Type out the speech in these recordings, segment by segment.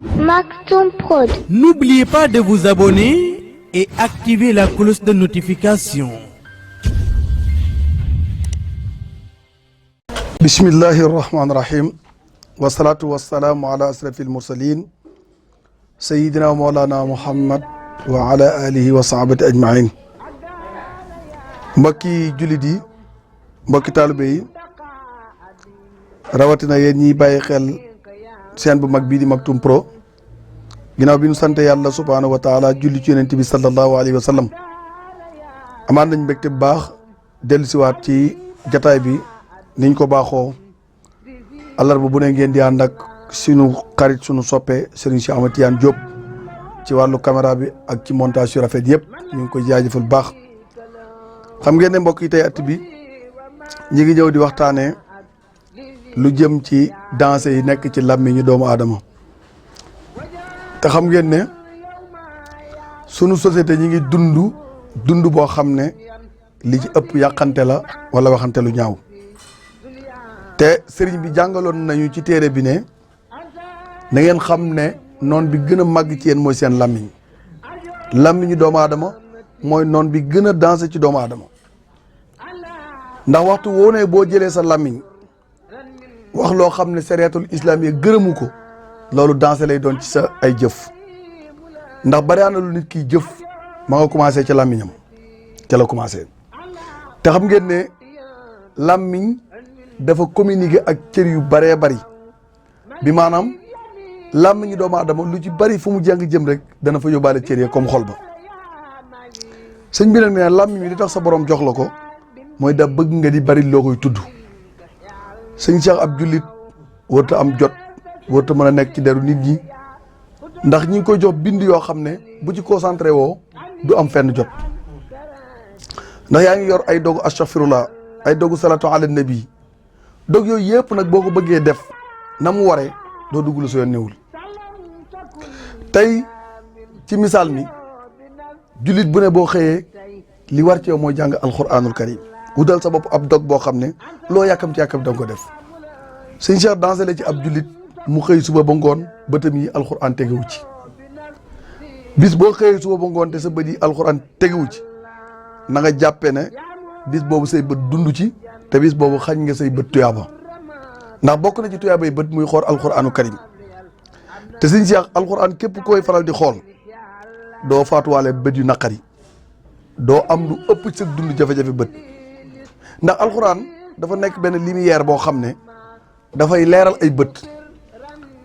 Maktoum Prod. N'oubliez pas de vous abonner et activer la cloche de notification. Bismillahir Rahmanir Rahim. Wassalatu wassalamu ala asrafil mursalin sayyidina wa maulana Muhammad wa ala alihi wa sahbihi ajma'in. Mbokki jullit yi, mbokki taalibe yi, rawatina yéen ñiy bàyyi xel seen bu mag bii di Maktoum Pro, ginnaaw bi ñu sant yàlla subhaanahu wa taala julli ci yonent bi sallallahu alayhi wa sallam, amaan nañ mbégte bu baax dellusiwaat ci jataay bi niñ ko baaxoo àllarba bu ne ngeen di ànd ak sunu xarit sunu soppe Serigne Cheikh Ahmed Tidiane Diop ci wàllu caméra bi ak ci montage yu rafet yëpp ñu ngi koy jaajëfal bu baax. xam ngeen ne mbokk yi tey at bi ñi ngi ñëw di waxtaanee lu jëm ci danse yi nekk ci làmmiñu doomu aadama te xam ngeen ne sunu société ñi ngi dund boo xam ne li ci ëpp yàqante la wala waxante lu ñaaw. te sëriñ bi jàngaloon nañu ci téere bi ne na ngeen xam ne noon bi gën a màgg ci yéen mooy seen làmmiñu doomu aadama mooy noon bi gën a dansé ci doomu aadama. ndax waxtu woo ne boo jëlee sa làmmiñ wax loo xam ne sariyatul islam yi gërëmu ko, loolu dansé lay doon ci sa ay jëf. ndax bari na lu nit kiy jëf ma nga commencé ca làmmiñam ca la commencé. te xam ngeen ne làmmiñ dafa communiquer ak cër yu baree bari, bi maanaam làmmiñu doomu aadama lu ci bari fu mu jàng jëm rek dana fa yóbbaale cër yi comme xol ba. sëñ bi nag ne làmmiñ bi li tax sa borom jox la ko mooy da bëgg nga di bari loo koy tudd. sëñ Cheikh ab jullit warta am jot, warta mën a nekk ci deru nit ñi, ndax ñi ngi koy jox bind yoo xam ne bu ci concentré woo du am fenn jot. ndax yaa ngi yor ay dogu astaghfirullah, ay dogu salatu ala nabi, dog yooyu yëpp nag boo ko bëggee def na mu waree doo dugg lu soo newul. tey ci misaal mi jullit bu ne boo xëyee li war ci yow mooy jàng alquranul karim, wutal sa bopp ab dog boo xam ne loo yàkkamti da nga ko def. sëñ Cheikh dansé la ci ab jullit mu xëy suba ba ngoon bëtam yi alquran tegewu ci. bis boo xëyee suba ba ngoon te sa bët yi alquran tegewu ci, na nga jàppee ne bis boobu say bët dund ci, te bis boobu xañ nga say bët tuyaaba. ndax bokk na ci tuyaaba yi bët muy xool alquranu karim. te sëñ Cheikh alquran képp koy faral di xool doo faatuwaale bët yu naqari, doo am lu ëpp ci dund jafe-jafe bët. ndax alquran dafa nekk benn lumière boo xam ne dafay leeral ay bët,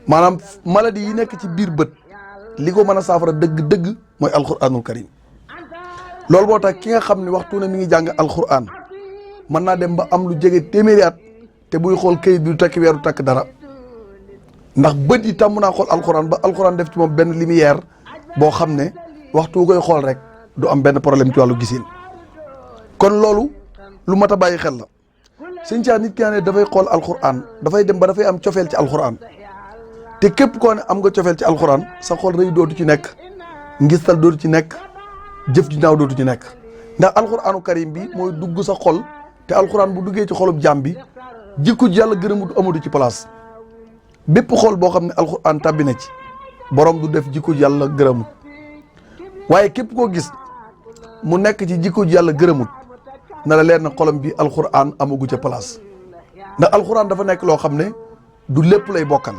maanaam maladie yi nekk ci biir bët li ko mën a saafara dëgg-dëgg mooy alquranul karim. loolu moo tax ki nga xam ne waxtu ne mi ngi jàng alquran mën naa dem ba am lu jege téeméeri at te buy xool kayit bi du takk weer du takk dara, ndax bët yi tàmm naa xool alquran ba alquran def ci moom benn lumière boo xam ne waxtu wu koy xool rek du am benn problème ci wàllu gisin. kon loolu lu mat a bàyyi xel la. sëñ Cheikh nit ki ne dafay xool alquran dafay dem ba dafay am cofeel ci alquran, te képp koo ne am nga cofeel ci alquran sa xol rëy dootu ci nekk, ngistal dootu ci nekk, jëf ji naaw dootu ci nekk. ndax alquranu karim bi mooy dugg sa xol, te alquran bu duggee ci xolub jàmm bi jikko ji yàlla gërëmut amatu ci place. bépp xol boo xam ne alquran tàbbi na ci borom du def jikko ji yàlla gërëmut. waaye képp koo gis mu nekk ci jikko ji yàlla gërëmut na la leer na xolam bi alquran amagu ca place. ndax alquran dafa nekk loo xam ne du lépp lay bokkal,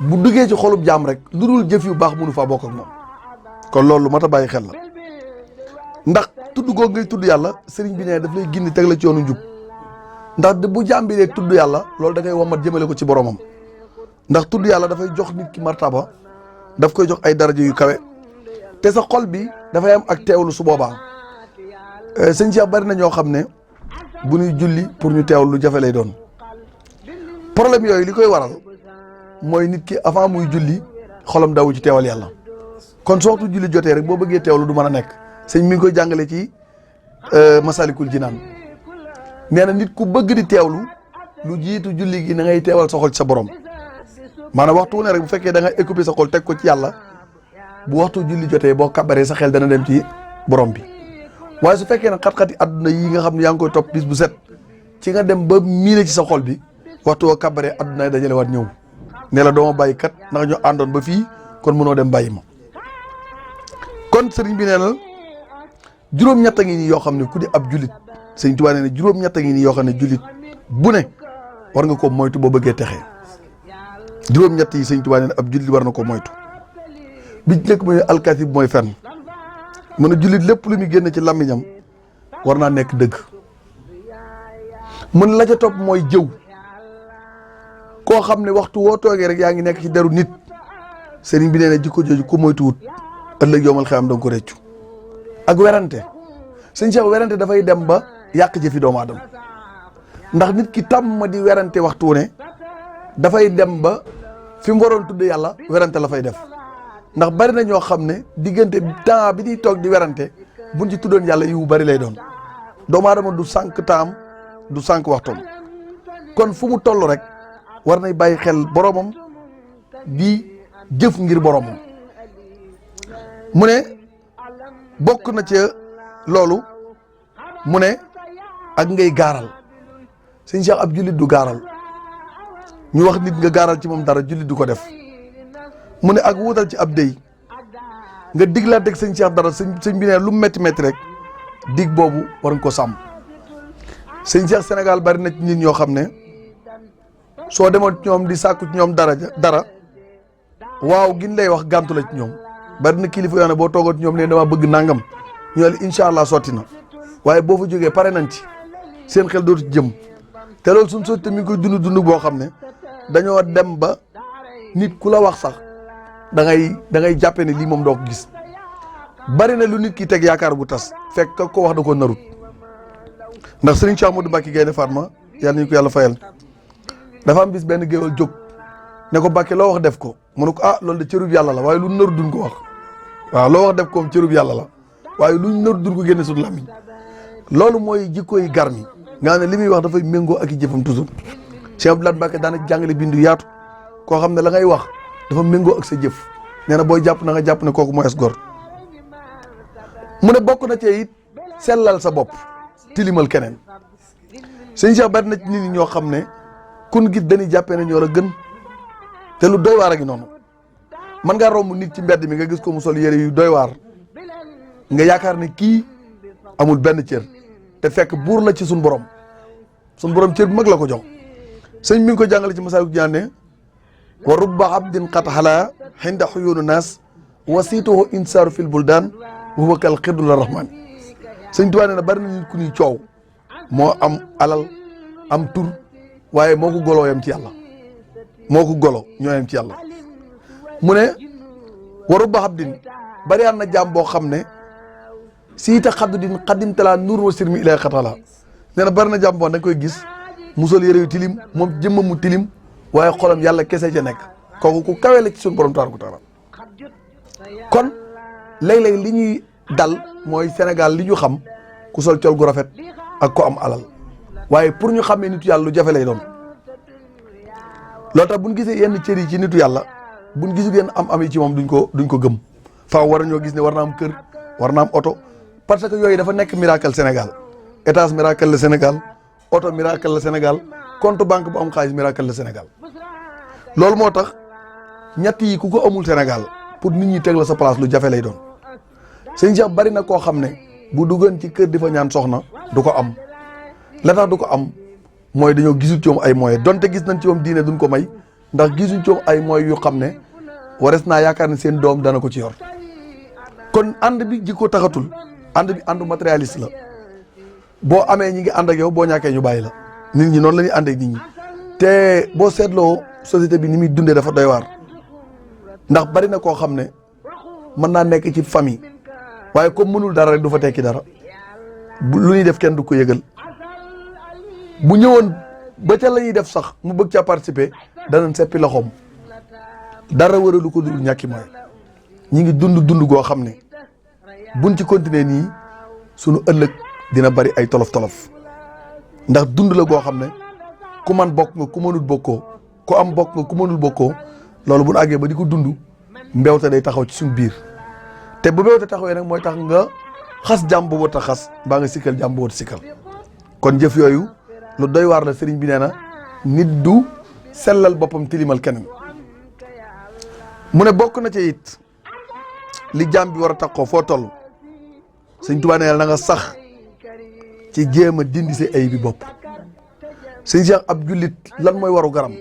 bu duggee ci xolub jaam rek lu dul jëf yu baax mënu faa bokk ak moom. kon loolu lu mat a bàyyi xel la. ndax tudd googu ngay tudd yàlla sëriñ bi ne daf lay gindi teg la ci yoonu njub. ndax bu jaam bi dee tudd yàlla loolu da koy womat jëmale ko ci boromam. ndax tudd yàlla dafay jox nit ki martaba, daf koy jox ay daraja yu kawe, te sa xol bi dafay am ak teewlu su boobaa. sëñ Cheikh bari na ñoo xam ne bu ñuy julli pour ñu teewlu lu jafe lay doon. problème yooyu li koy waral mooy nit ki avant muy julli xolam dawu ci teewal yàlla. kon soo waxtu julli jotee rek boo bëggee teewlu du mën a nekk. sëñ mi ngi koy jàngale ci Masalikul Jinaan, nee na nit ku bëgg di teewlu lu jiitu julli gi na ngay teewal sa xol ci sa borom. maanaam waxtu wu ne rek bu fekkee da nga écouper sa xol teg ko ci yàlla, bu waxtu julli jotee boo kabaree sa xel dana dem ci borom bi. waaye su fekkee ne xat-xati àdduna yi nga xam ne yaa ngi koy topp bis bu set ci nga dem ba miine ci sa xol bi, waxtu woo kabaree àdduna yi dajale waat ñëw. ne la dooma bàyyi kat ndax ñu àndoon ba fii kon mënoo dem bàyyi ma. kon sëriñ bi nee na juróom-ñett a ngi nii yoo xam ne ku di ab julit sëriñ Tuubaa nee na juróom-ñett a ngi nii yoo xam ne julit bu ne war nga ko moytu boo bëggee texee juróom-ñett yi sëriñ Tuubaa nee na ab julit war na ko moytu bi ci nekk mooy alkasib mooy fenn mu ne julit lépp lu muy génn ci làmmiñam war naa nekk dëgg. mun la ca topp mooy jëw koo xam ne waxtu woo toogee rek yaa ngi nekk ci deru nit sëriñ bi nee na jikko jooju ko moytuwut ëllëg yowmal xiyaam danga ko réccu. ak werante sëñ Cheikh werante dafay dem ba yàq jëfi doomu aadama ndax nit ki tàmm di werante waxtu wu ne dafay dem ba fi mu waroon tudd yàlla werante la fay def ndax bari na ñoo xam ne diggante temps bi ñuy toog di werante buñ ci tuddoon yàlla yu bari lay doon doomu aadama du sànq taam du sànq waxtoom kon fu mu toll rek war nay bàyyi xel boromam di jëf ngir boromam. mu ne bokk na ca loolu mu ne ak ngay gaaral sëñ Cheikh ab jullit du gaaral ñu wax nit nga gaaral ci moom dara jullit du ko def. mu ne ak wuutal ci ab dey nga diglaanteeg sëñ Cheikh dara sëñ bi ne lu mu métti métti rek dig boobu war nga ko sàmm. sëñ Cheikh Sénégal bari na ci nit ñoo xam ne soo demoon ci ñoom di sàkku ci ñoom dara waaw gin lay wax gàntu la ci ñoom bari na kilifa yoo ne boo toogoon ci ñoom ne dama bëgg nangam ñu ne incha allah sotti na waaye boo fa jógee pare nañ ci seen xel dootu ci jëm te loolu suñ sotti mi ngi koy dund boo xam ne dañoo dem ba nit ku la wax sax da ngay jàppe ne lii moom doo ko gis bari na lu nit ki teg yaakaar bu tas fekk ka ko wax da ko narut. ndax Serigne Cheikh Ahmadou Mbacké Gaïndé Fatma yàlla nañu ko yàlla fayal dafa am bis benn géwal jóg ne ko Mbacké loo wax def ko mu ne ko ah loolu de cërub yàlla la waaye lu nar duñ ko wax waaw loo wax def ko cërub yàlla la waaye luñ nar duñ ko génne suñu làmmiñ loolu mooy jikkoy garmi nga xam ne li muy wax dafay méngoo ak i jëfam toujours. Cheikh Abdoulaye Mbacké daana jàngale bindu yaatu koo xam ne la ngay wax dafa méngoo ak sa jëf nee na booy jàpp na nga jàpp ne kooku mooy as gor. mu ne bokk na ci it sellal sa bopp tilimal keneen sëñ Cheikh bari na ci nit ñi ñoo xam ne kun gis dañuy jàppee ne ñoo la gën te lu doy waar a ngi noonu man ngaa romb nit ci mbedd mi nga gis ko mu sol yére yu doy waar nga yaakaar ne kii amul benn cër te fekk buur la ci suñ borom cër bu mag la ko jox. sëñ mi ngi ko jàngale ci Masaalikul Jinaan ne wa rubba abdin qad xalaa xinda xuyuunu naas wasiituhu insaaru fil buldaan wa huwa kal xidul rahmaan. sëñ Tuubaa nee na bari na nit ku ñuy coow moo am alal am tur waaye moo ko goloo yam ci yàlla moo ko golo ñoo yam ci yàlla. mu ne wa rubba abdin bari na jaam boo xam ne siita xaddu din xaddim talaa nuur wa sirmi ilay xatala nee na bari na jaam boo da nga koy gis musal yére yu tilim moom jëmmam mu tilim waaye xolam yàlla kese ca nekk kooku ku kawe la ci suñu borom tabaaraka wa taala. kon léeg-léeg li ñuy dal mooy Sénégal li ñu xam ku sol col gu rafet ak ko am alal waaye pour ñu xamee nitu yàlla lu jafe lay doon loolu tax buñ gisee yenn cër yi ci nitu yàlla buñ gisul yenn am yi ci moom duñ ko gëm faaw war ñoo gis ne war na am kër war na am oto parce que yooyu dafa nekk miracle Sénégal étage miracle la Sénégal oto miracle la Sénégal compte banque bu am xaalis miracle la Sénégal loolu moo tax ñett yi ku ko amul Sénégal pour nit ñi teg la sa place lu jafe lay doon. sëñ Cheikh bari na koo xam ne bu duggoon ci kër di fa ñaan soxna du ko am la tax du ko am mooy dañoo gisul ci moom ay moyens donte gis nañ ci moom diine duñ ko may ndax gisuñ ci moom ay moyens yu xam ne wares naa yaakaar ne seen doom dana ko ci yor. kon ànd bi jikko taxatul ànd bi àndu matérialiste la boo amee ñi ngi ànd ak yow boo ñàkkee ñu bàyyi la nit ñi noonu la ñuy ànd ak nit ñi te boo seetloo société bi ni muy dundee dafa doy waar ndax bari na koo xam ne mën naa nekk ci famille. waaye comme mënul dara rek du fa tekki dara lu ñuy def kenn du ko yëgal bu ñëwoon ba ca la ñuy def sax mu bëgg caa participer danañ seppi loxoom dara waralu ko dul ñàkki mooy ñi ngi dund goo xam ne buñ ci continuer nii sunu ëllëg dina bari ay tolof ndax dund la goo xam ne ku man bokk nga ku mënul bokkoo ku am bokk nga ku mënul bokkoo loolu bu ñu àggee ba di ko dund mbewte day taxaw ci suñu biir. te bu mbewte taxawee nag mooy tax nga xas jàmm boobu ta xas mbaa nga sikkal jàmm boobu sikkal kon jëf yooyu lu doy waar la sëriñ bi nee na nit du sellal boppam tilimal keneen mu ne bokk na ci it li jaam bi war a takkoo foo toll sëñ Tuubaa nee na nga sax ci jéem a dindi sa ayib bi bopp. sëñ Cheikh ab jullit lan mooy waru garam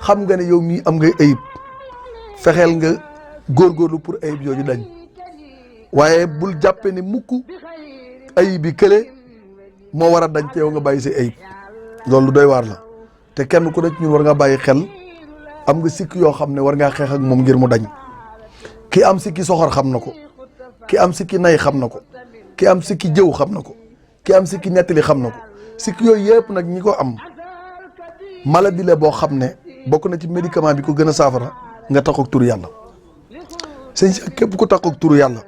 xam nga ne yow mii am ngay ayib fexeel nga góorgóorlu pour ayib yooyu dañ waaye bul jàppe ne mukk ayib bi kële moo war a dañ te yow nga bàyyi sa ayib loolu doy waar la te kenn ku nekk ñun war nga bàyyi xel am nga sikk yoo xam ne war ngaa xeex ak moom ngir mu dañ ki am sikki soxor xam na ko ki am sikki nay xam na ko ki am sikki jëw xam na ko ki am sikki nettali xam na ko sikki yooyu yëpp nag ñi ko am maladie la boo xam ne bokk na ci médicament bi ko gën a saafara nga taxaw ak turu yàlla sëñ si képp ku taxaw ak turu yàlla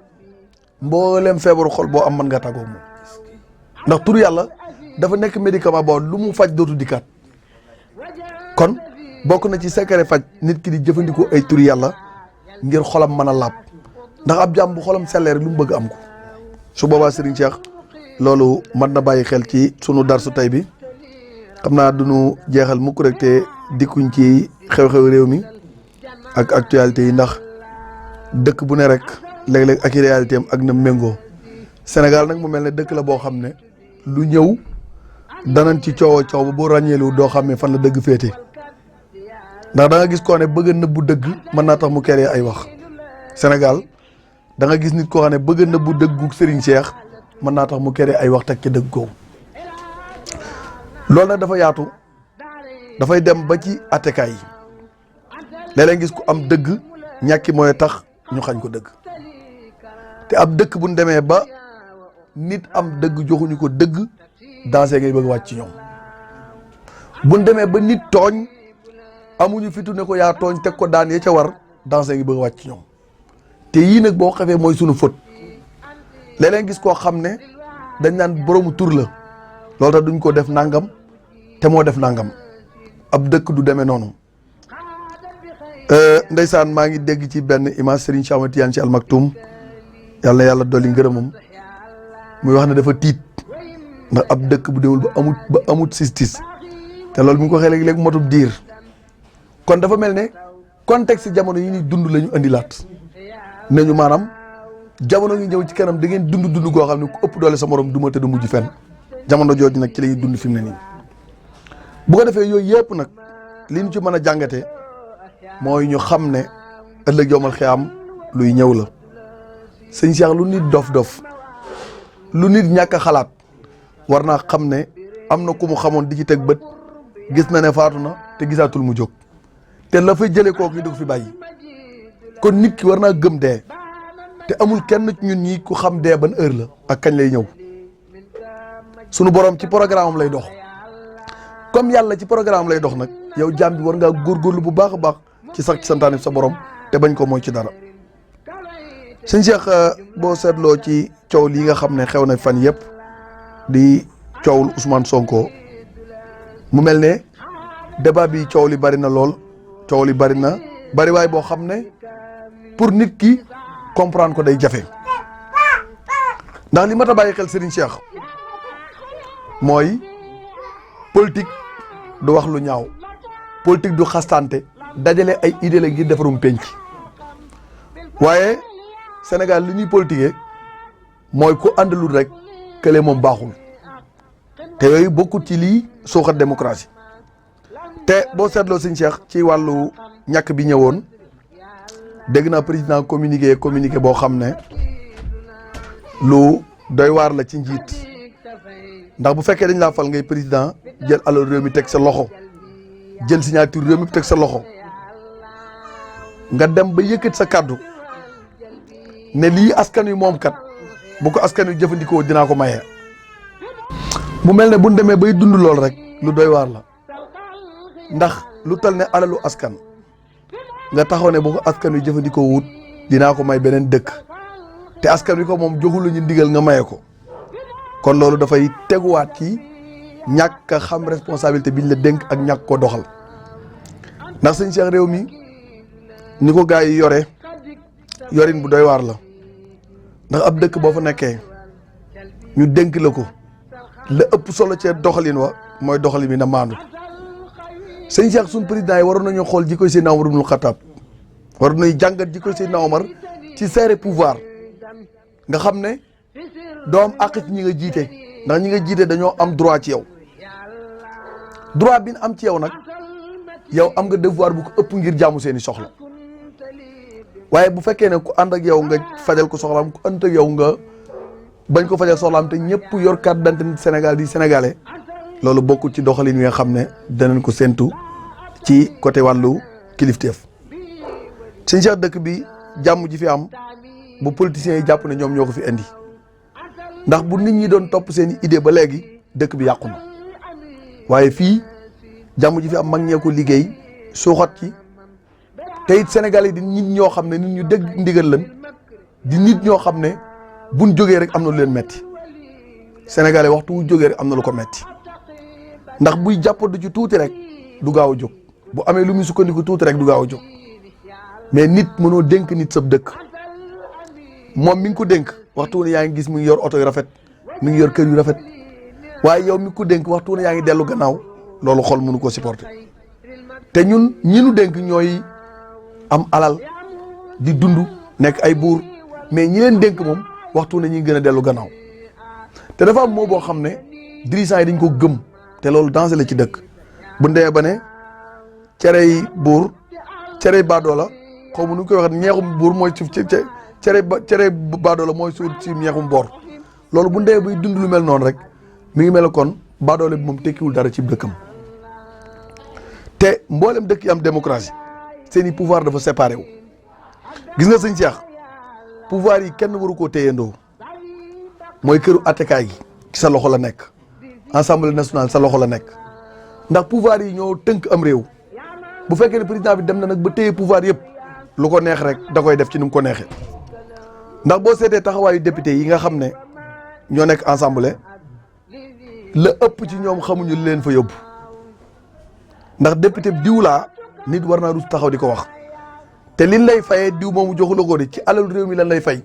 mboolem feebaru xol boo am mën nga tàggoo moom ndax turu yàlla dafa nekk médicament boo lu mu faj dootu dikkaat kon bokk na ci secret faj nit ki di jëfandikoo ay turu yàlla ngir xolam mën a laab ndax ab jàmm bu xolam selleer lu mu bëgg am ko su boobaa Serigne Cheikh loolu mën na bàyyi xel ci sunu darsu tey bi xam naa duñu jeexal mukk rek te dikkuñ ci xew-xew réew mi ak actualité yi ndax dëkk bu ne rek léeg-léeg ak i réalité am ak na méngoo Sénégal nag mu mel ne dëkk la boo xam ne lu ñëw danañ ci coow a coow ba boo ràññeelu doo xam ne fan la dëgg féete ndax da nga gis koo ne bëgg a nëbbu dëgg mën naa tax mu keree ay wax Sénégal da nga gis nit koo xam ne bëgg a nëbbu dëggu Serigne Cheikh mën naa tax mu keree ay wax teg ci dëgg googu loolu nag dafa yaatu dafay dem ba ci attekaay yi léeg-léeg gis ku am dëgg ñàkki mooy tax ñu xañ ko dëgg te ab dëkk bu ñu demee ba nit am dëgg joxuñu ko dëgg dansé ngay bëgg wàcc ci ñoom bu ñu demee ba nit tooñ amuñu fitu ne ko yaa tooñ teg ko daan ya ca war dansé ngay bëgg wàcc ci ñoom te yii nag boo xefee mooy sunu fët léeg-léeg gis koo xam ne dañ naan boroomu tur la loolu tax duñ ko def nangam te moo def nangam ab dëkk du demee noonu ndeysaan maa ngi dégg ci benn image Serigne Cheikh Ahmed Tidiane Sy Al Maktoum yàlla na yàlla dolli ngërëmam muy wax ne dafa tiit ndax ab dëkk bu demul ba amut justice te loolu mi ngi ko waxee léegi-léegi motub diir kon dafa mel ne contexte jamono yi ñuy dund la ñu andilaat ne ñu maanaam jamono ngi ñëw ci kanam da ngeen dund goo xam ne ku ëpp doole sa morom duma te du mujj fenn jamono jooju nag ci la ñuy dund fi mu ne nii bu ko defee yooyu yëpp nag li ñu ci mën a jàngatee mooy ñu xam ne ëllëg yowmal xiyaam luy ñëw la sëñ Cheikh lu nit dof lu nit ñàkk a xalaat war naa xam ne am na ku mu xamoon di ci teg bët gis na ne faatu na te gisaatul mu jóg te la fay jëlee kooku ñu dugg fi bàyyi kon nit ki war naa gëm dee te amul kenn ci ñun ñi ku xam dee ban heure la ak kañ lay ñëw sunu borom ci programme am lay dox comme yàlla ci programme lay dox nag yow jaam bi war ngaa góorgóorlu bu baax a baax ci sax ci santaane sa borom te bañ ko mooy ci dara sëñ Cheikh boo seetloo ci coow lii nga xam ne xew na fan yëpp di coowul Ousmane Sonko mu mel ne débat bi coow li bari na lool coow li bari na bari waay boo xam ne pour nit ki comprendre ko day jafe ndax li mat a bàyyi xel Serigne Cheikh mooy politique du wax lu ñaaw politique du xastante dajale ay idée la ngir defarum penc waaye Sénégal li ñuy politiquer mooy ku àndalul rek kële moom baaxul te yooyu bokkut ci lii suuxat démocratie te boo seetloo sëñ Cheikh ci wàllu ñàkk bi ñëwoon dégg naa président communiqué boo xam ne lu doy waar la ci njiit ndax bu fekkee dañ laa fal ngay président jël alal réew mi teg sa loxo jël signature réew mi teg sa loxo nga dem ba yëkkat sa kàddu ne lii askan wi moom kat bu ko askan wi jëfandikoo dinaa ko maye. mu mel ne bu ñu demee bay dund lool rek lu doy waar la ndax lu tal ne alalu askan nga taxaw ne bu ko askan wi jëfandikoo wut dinaa ko may beneen dëkk te askan wi ko moom joxul la ñu ndigal nga maye ko kon loolu dafay teguwaat ci ñàkk a xam responsabilité biñ la dénk ak ñàkk ko doxal ndax sëñ Cheikh réew mi ni ko gars yi yore yorin bu doy waar la ndax ab dëkk boo fa nekkee ñu dénk la ko la ëpp solo cee doxalin wa mooy doxalin bi na maandu sëñ Cheikh suñ président yi waroon nañoo xool ji koy seen Umar ibnul Xattaab war nañu jàngat ji ko Seydina Omar ci serré pouvoir nga xam ne doo am àq ci ñi nga jiite ndax ñi nga jiite dañoo am droit ci yow droit bi ñu am ci yow nag yow am nga devoir bu ko ëpp ngir jaamu seeni soxla waaye bu fekkee ne ku ànd ak yow nga fajal ko soxlaam ku ànd ak yow nga bañ ko fajal soxlaam te ñëpp yor carte d'identité Sénégal di sénégalais loolu bokkul ci doxalin wi nga xam ne danañ ko séntu ci côté wàllu kilifteef sëñ Cheikh dëkk bi jàmm ji fi am bu politiciens yi jàpp ne ñoom ñoo ko fi indi ndax bu nit ñi doon topp seen idée ba léegi dëkk bi yàqu na waaye fii jàmm ji fi am mag ñee ko liggéey suuxat ci te it Sénégal yi di nit ñoo xam ne nit ñu dégg ndigal lan di nit ñoo xam ne buñ jógee rek am na lu leen metti Sénégalais waxtu wu jógee rek am na lu ko metti ndax buy jàppandi ci tuuti rek du gaaw a jóg bu amee lu muy sukkandiku tuuti rek du gaaw a jóg mais nit mënoo dénk nit sab dëkk moom mi ngi ko dénk waxtu wu ne yaa ngi gis mu ngi yor oto yu rafet mi ngi yor kër yu rafet waaye yow mi ko dénk waxtu wu ne yaa ngi dellu gannaaw loolu xol mënu ko supporter te ñun ñi nu dénk ñooy am alal di dund nekk ay buur mais ñi leen dénk moom waxtu ne ñuy gën a dellu gannaaw te dafa am moo boo xam ne dirigeants yi dañ ko gëm te loolu danger la ci dëkk bu ndee ba ne cerey buur cerey baadoola xaw ma nu koy waxee ñeexum buur mooy suuf cere baadoola mooy suuf ci ñeexum boor loolu bu ndee bay dund lu mel noonu rek mi ngi mel kon baadoole bi moom tekkiwul dara ci dëkkam te mboolem dëkk yi am démocratie seeni pouvoir dafa séparé wu gis nga sëñ Cheikh pouvoir yi kenn waru koo téyandoo mooy këru attekaay gi ci sa loxo la nekk assemblée nationale sa loxo la nekk ndax pouvoir yi ñoo tënk am réew bu fekkee ne président bi dem na nag ba téye pouvoir yëpp lu ko neex rek da koy def ci ni mu ko neexee ndax boo seetee taxawaayu député yi nga xam ne ñoo nekk assemblée la ëpp ci ñoom xamuñu li leen fa yóbbu ndax député diw laa nit war naa rus taxaw di ko wax te liñ lay fayee diw moomu joxu la ko de ci alal réew mi lan lay fay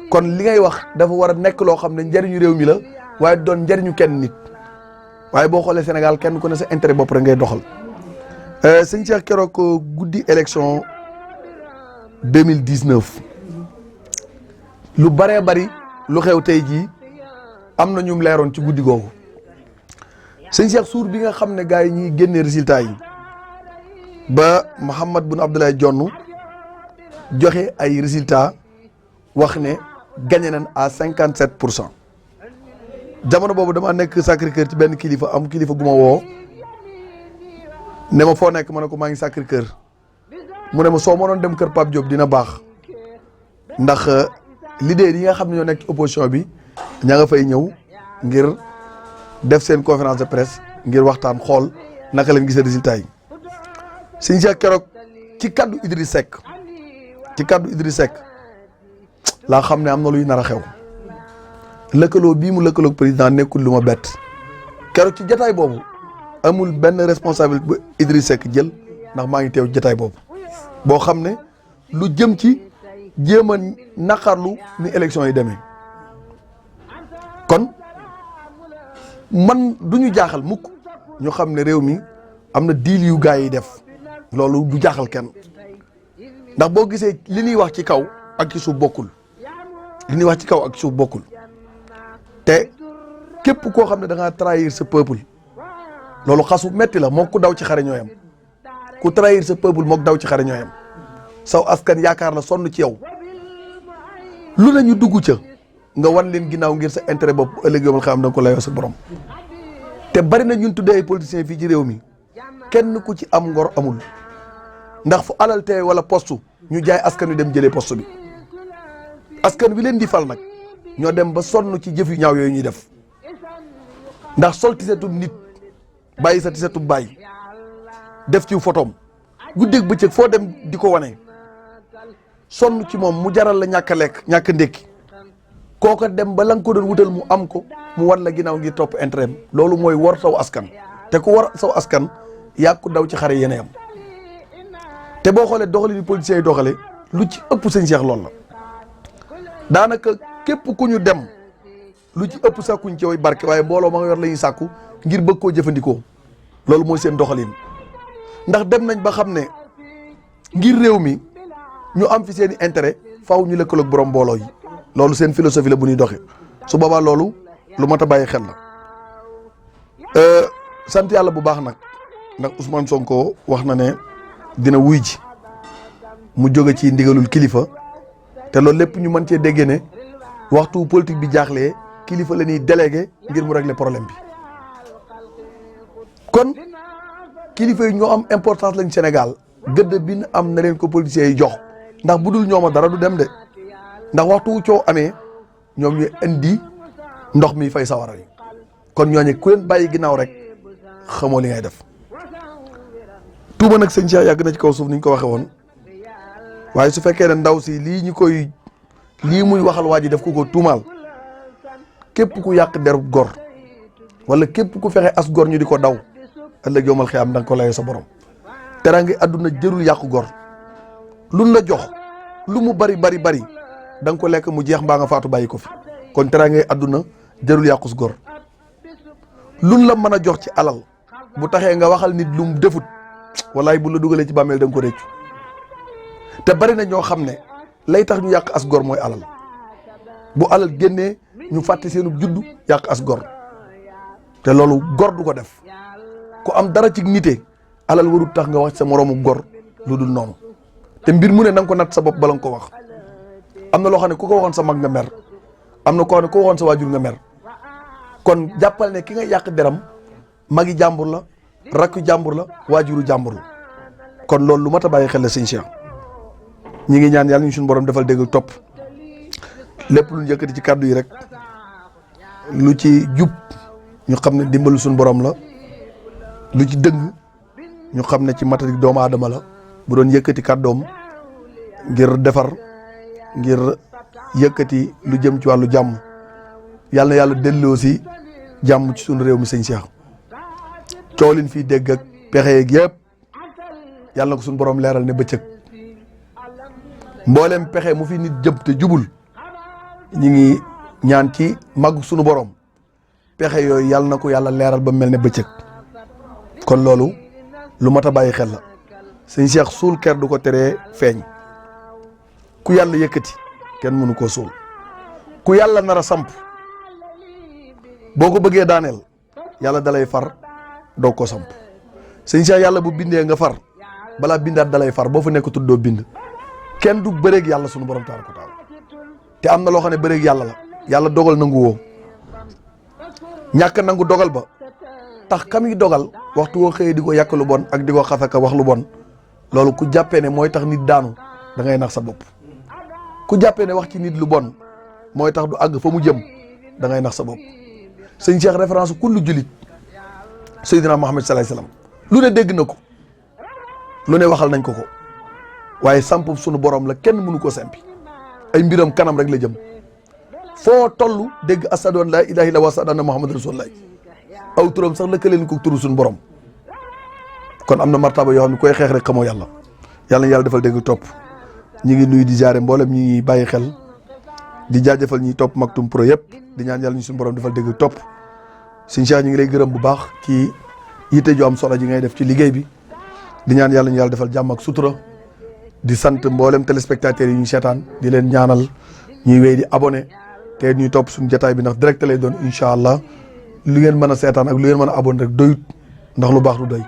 kon li ngay wax dafa war a nekk loo xam ne njariñu réew mi la waaye doon njariñu kenn nit waaye boo xoolee Sénégal kenn ku ne sa intérêt bopp rek ngay doxal sëñ Cheikh keroog guddi élection 2019 lu baree bari lu xew tey jii am na ñum leeroon ci guddi googu sëñ Cheikh suur bi nga xam ne gars yi ñuy génnee résultat yi ba Mahammed Boun Abdallah Dionne joxe ay résultats wax ne gagné nañ à 57%. jamono boobu dama nekk Sacré-Cœur ci benn kilifa am kilifa gu ma woo ne ma foo nekk ma ne ko maa ngi Sacré-Cœur mu ne ma soo mënoon dem kër Pape Diop dina baax ndax leader yi nga xam ne ñoo nekk ci opposition bi ña nga fay ñëw ngir def seen conférence de presse ngir waxtaan xool naka leen gisee résultat yi. sëñ Cheikh keroog ci kaddu Idriss Seck laa xam ne am na luy nar a xew lëkkaloo bii mu lëkkaloo président nekkul lu ma bett keroog ci jataay boobu amul benn responsable bu Idriss Seck jël ndax maa ngi teew jataay boobu boo xam ne lu jëm ci jéem a naqarlu ni élection yi demee kon man du ñu jaaxal mukk ñu xam ne réew mi am na diil yu gars yi def loolu du jaaxal kenn ndax boo gisee li ñuy wax ci kaw ak ci suuf bokkul te képp koo xam ne da ngaa trahir sa peuple loolu xasu metti la mook ku daw ci xare ñooyam ku trahir sa peuple mook daw ci xare ñooyam saw askan yaakaar la sonn ci yow lu nañu dugg ca nga wan leen ginnaaw ngir sa intérêt bopp ëllëg yomal xam da nga ko layoo sa borom te bari na ñun tuddee ay politiciens fii ci réew mi kenn ku ci am ngor amul ndax fu alal tee wala poste ñu jaay askan wi dem jëlee poste bi askan wi leen di fal nag ñoo dem ba sonn ci jëf yu ñaaw yooyu ñuy def ndax sol tisetu nit bàyyi sa tisetu bàyyi def ci photom guddeeg bëccëg foo dem di ko wane sonn ci moom mu jaral la ñàkk a lekk ñàkk a ndékki kooko dem ba la nga ko doon wutal mu am ko mu war la ginnaaw ngir topp intérêt loolu mooy war saw askan te ku war saw askan yaa ko daw ci xare yéen am te boo xoolee doxali ni politiciens yi doxale lu ci ëpp sëñ Cheikh loolu la daanaka képp ku ñu dem lu ci ëpp sàkkuñ ci way barke waaye mbooloo ma nga yor la ñuy sàkku ngir bëgg koo jëfandikoo loolu mooy seen doxalin ndax dem nañ ba xam ne ngir réew mi ñu am fi seen i intérêt faaw ñu lëkkaloog borom mbooloo yi loolu seen philosophie la bu ñuy doxee su boobaa loolu lu mat a bàyyi xel la. sant yàlla bu baax nag ndax Ousmane Sonko wax na ne dina wuy ji mu jóge ci ndigalul kilifa te loolu lépp ñu mën cee déggee ne waxtu politique bi jaaxlee kilifa la ñuy délégué ngir mu régler problème bi kon kilifa yi ñoo am importance lañ Sénégal gëdd bi am na leen ko politiciens yi jox ndax bu dul ñooma dara du dem de ndax waxtu wu coow amee ñoom ñu indi ndox mi fay sawara yi kon ñooñu ku leen bàyyi ginnaaw rek xamoo li ngay def tuuma nag sëñ Cheikh yàgg na ci kaw suuf ni ñu ko waxee woon waaye su fekkee ne ndaw si lii muy waxal waa ji def ko tuumaal képp ku yàq deru gor wala képp ku fexe as gor ñu di ko daw ëllëg yowmal xiyaam da nga ko layoo sa borom teraange àdduna jërul yàqu gor luñ la jox lu mu bari da nga ko lekk mu jeex mbaa nga faatu bàyyi ko fi kon teraange àdduna jërul yàqus gor luñ la mën a jox ci alal bu taxee nga waxal nit lu mu defut wallaay bu la dugalee ci bàmmeel da nga ko réccu te bari na ñoo xam ne lay tax ñu yàq as gor mooy alal bu alal génnee ñu fàtte seenu juddu yàq as gor te loolu gor du ko def ku am dara ci nite alal warut tax nga wax sa moroomu gor lu dul noonu te mbir mu ne na nga ko natt sa bopp bala nga ko wax am na loo xam ne ku ko waxoon sa mag nga mer am na koo xam ne ku waxoon sa waajur nga mer kon jàppal ne ki nga yàq deram magi jàmbur la rakku jàmbur la waajuru jàmbur la kon loolu lu mat a bàyyi xel la sëñ Cheikh ñi ngi ñaan yàlla ñu suñu borom defal dégg topp lépp lu ñu yëkkati ci kàddu yi rek lu ci jub ñu xam ne dimbalu suñu borom la lu ci dëng ñu xam ne ci matadik doomu aadama la bu doon yëkkati kàddoom ngir defar ngir yëkkati lu jëm ci wàllu jàmm yàlla na yàlla delloo si jàmm ci suñu réew mi sëñ Cheikh coow liñ fii dégg ak pexe yeeg yëpp yàlla na ko suñu borom leeral ne bëccëg mboolem pexe mu fi nit jëm te jubul ñi ngi ñaan ci mag suñu borom pexe yooyu yàlla na ko yàlla leeral ba mel ne bëccëg kon loolu lu mat a bàyyi xel la sëñ Cheikh suul ker du ko teree feeñ ku yàlla yëkkati kenn mënu koo suul ku yàlla nar a samp boo ko bëggee daaneel yàlla dalay far doo ko samp sëñ Cheikh yàlla bu bindee nga far balaa bindaat dalay far boo fa nekk tuddoo bind kenn du bëreeg yàlla sunu borom tabaaraka wa taala te am na loo xam ne bëreeg yàlla la yàlla dogal nangu woo ñàkk nangu dogal ba tax kam yi dogal waxtu woo xëyee di ko yàq lu bon ak di ko xasaka wax lu bon loolu ku jàppee ne mooy tax nit daanu da ngay nax sa bopp ku jàppee ne wax ci nit lu bon mooy tax du àgg fa mu jëm da ngay nax sa bopp sëñ Cheikh référence kullu julit Seydina Muhammad sallallahu alayhi wasallam lu ne dégg na ko lu ne waxal nañ ko ko waaye samp sunu borom la kenn mënu ko sempi ay mbiram kanam rek la jëm foo toll dégg ashadu an laa ilaaha illallaah wa ashadu anna Muhammadan rasulullaah aw turam sax lëkkaleen ko turu suñu borom kon am na martaba yoo xam ne koy xeex rek xamoo yàlla yàlla na yàlla defal dégg topp ñi ngi nuyu di jaare mboolem ñi bàyyi xel di jaajëfal ñi topp Maktoum Pro yëpp di ñaan yàlla ñu suñu borom defal dégg topp sëñ Cheikh ñu ngi lay gërëm bu baax ci yitte ju am solo ji ngay def ci liggéey bi di ñaan yàlla ñu yàlla defal jàmm ak sutura di sant mboolem téléspectateurs yi ñu seetaan di leen ñaanal ñuy wéy di abonné te ñuy topp suñu jotaay bi ndax direct lay doon incha allah lu ngeen mën a seetaan ak lu ngeen mën a abonné rek doyut ndax lu baax du doy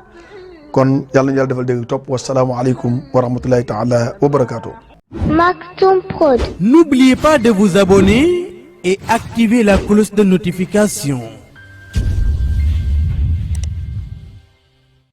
kon yàlla ñu yàlla defal dégg topp wasalaamualeykum wa rahmatullahi taala wa barakaatu. Maktoum Prod. N'oubliez pas de vous abonner et activer la cloche de notification.